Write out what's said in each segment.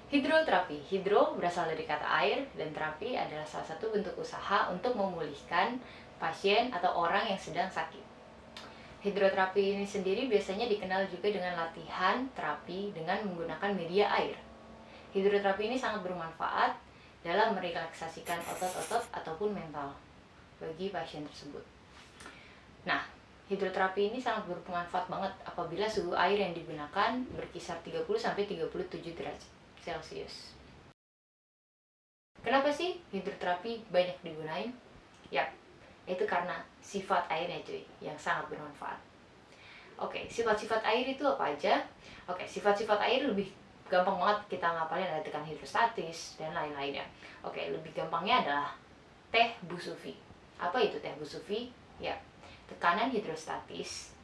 Hidroterapi. Hidro berasal dari kata air dan terapi adalah salah satu bentuk usaha untuk memulihkan pasien atau orang yang sedang sakit. Hidroterapi ini sendiri biasanya dikenal juga dengan latihan terapi dengan menggunakan media air. Hidroterapi ini sangat bermanfaat dalam merelaksasikan otot-otot ataupun mental bagi pasien tersebut. Nah, hidroterapi ini sangat bermanfaat banget apabila suhu air yang digunakan berkisar 30-37 derajat Celcius. Kenapa sih hidroterapi banyak digunain? Ya, itu karena sifat airnya cuy, yang sangat bermanfaat. Oke, sifat-sifat air itu apa aja? Oke, sifat-sifat air lebih gampang banget kita ngapalin, ada tekanan hidrostatis dan lain-lainnya. Oke, lebih gampangnya adalah teh busufi. Apa itu teh busufi? Ya, tekanan hidrostatis,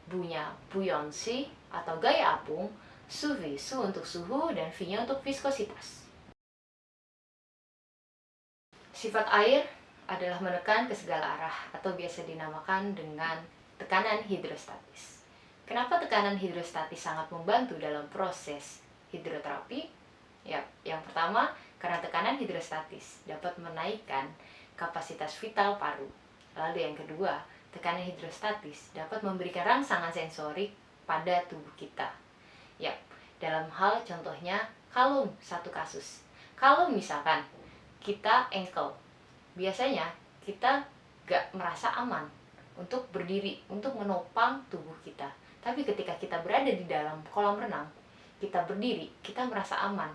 bunya buoyancy atau gaya apung, SUV, Su untuk suhu, dan V-nya untuk viskositas. Sifat air adalah menekan ke segala arah atau biasa dinamakan dengan tekanan hidrostatis. Kenapa tekanan hidrostatis sangat membantu dalam proses hidroterapi? Ya, yang pertama, karena tekanan hidrostatis dapat menaikkan kapasitas vital paru. Lalu yang kedua, tekanan hidrostatis dapat memberikan rangsangan sensorik pada tubuh kita. Ya, dalam hal contohnya, kalau satu kasus, kalau misalkan kita ankle, biasanya kita gak merasa aman untuk berdiri, untuk menopang tubuh kita. Tapi ketika kita berada di dalam kolam renang, kita berdiri, kita merasa aman.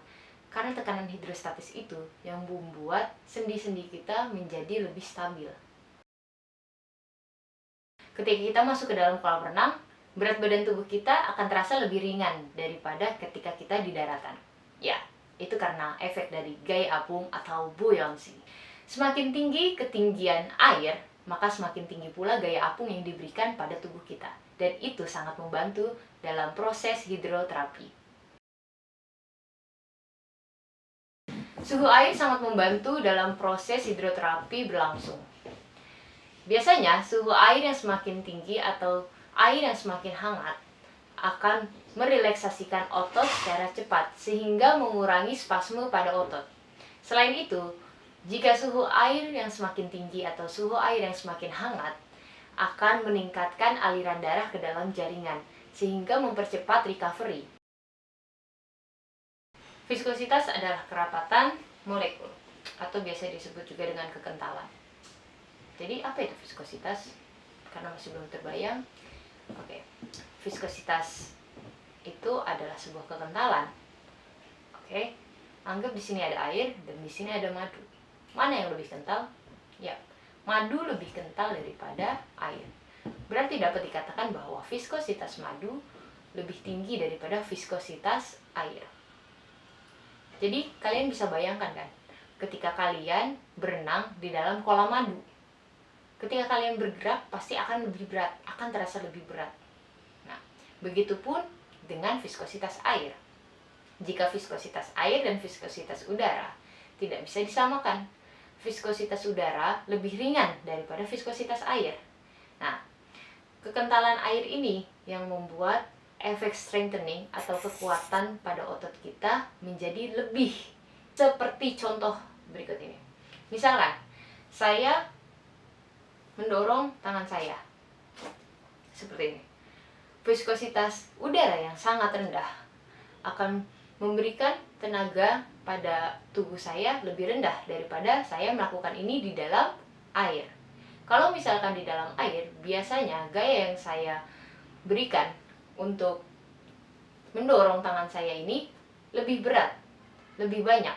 Karena tekanan hidrostatis itu yang membuat sendi-sendi kita menjadi lebih stabil. Ketika kita masuk ke dalam kolam renang, berat badan tubuh kita akan terasa lebih ringan daripada ketika kita di daratan. Ya, itu karena efek dari gaya apung atau buoyancy. Semakin tinggi ketinggian air, maka semakin tinggi pula gaya apung yang diberikan pada tubuh kita. Dan itu sangat membantu dalam proses hidroterapi. Suhu air sangat membantu dalam proses hidroterapi berlangsung. Biasanya suhu air yang semakin tinggi atau air yang semakin hangat akan merelaksasikan otot secara cepat sehingga mengurangi spasme pada otot. Selain itu, jika suhu air yang semakin tinggi atau suhu air yang semakin hangat akan meningkatkan aliran darah ke dalam jaringan sehingga mempercepat recovery. Viskositas adalah kerapatan molekul atau biasa disebut juga dengan kekentalan. Jadi apa itu viskositas? Karena masih belum terbayang. Oke. Viskositas itu adalah sebuah kekentalan. Oke. Anggap di sini ada air dan di sini ada madu. Mana yang lebih kental? Ya, madu lebih kental daripada air. Berarti dapat dikatakan bahwa viskositas madu lebih tinggi daripada viskositas air. Jadi kalian bisa bayangkan kan, ketika kalian berenang di dalam kolam madu, ketika kalian bergerak pasti akan lebih berat, akan terasa lebih berat. Nah, begitupun dengan viskositas air. Jika viskositas air dan viskositas udara tidak bisa disamakan, viskositas udara lebih ringan daripada viskositas air. Nah, kekentalan air ini yang membuat efek strengthening atau kekuatan pada otot kita menjadi lebih seperti contoh berikut ini. Misalkan, saya mendorong tangan saya seperti ini. Viskositas udara yang sangat rendah akan memberikan tenaga pada tubuh saya lebih rendah daripada saya melakukan ini di dalam air. Kalau misalkan di dalam air, biasanya gaya yang saya berikan untuk mendorong tangan saya ini lebih berat, lebih banyak.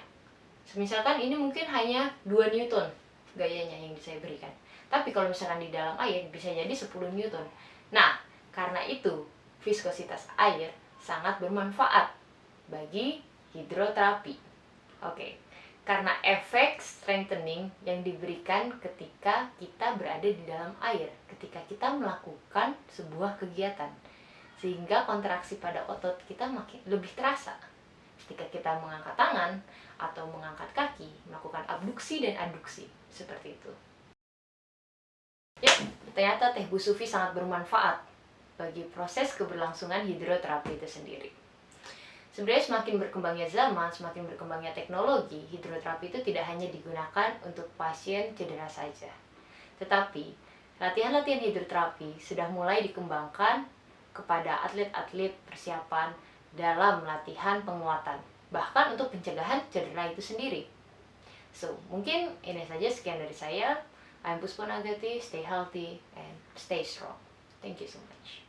Misalkan ini mungkin hanya 2 Newton gayanya yang saya berikan. Tapi kalau misalkan di dalam air bisa jadi 10 Newton. Nah, karena itu viskositas air sangat bermanfaat bagi hidroterapi. Oke, karena efek strengthening yang diberikan ketika kita berada di dalam air, ketika kita melakukan sebuah kegiatan, sehingga kontraksi pada otot kita makin lebih terasa. Ketika kita mengangkat tangan atau mengangkat kaki, melakukan abduksi dan aduksi, seperti itu. Ya, ternyata teh busufi sangat bermanfaat bagi proses keberlangsungan hidroterapi itu sendiri. Sebenarnya semakin berkembangnya zaman, semakin berkembangnya teknologi, hidroterapi itu tidak hanya digunakan untuk pasien cedera saja. Tetapi, latihan-latihan hidroterapi sudah mulai dikembangkan kepada atlet-atlet persiapan dalam latihan penguatan, bahkan untuk pencegahan cedera itu sendiri. So, mungkin ini saja, sekian dari saya. I'm Puspa Nagati, stay healthy and stay strong. Thank you so much.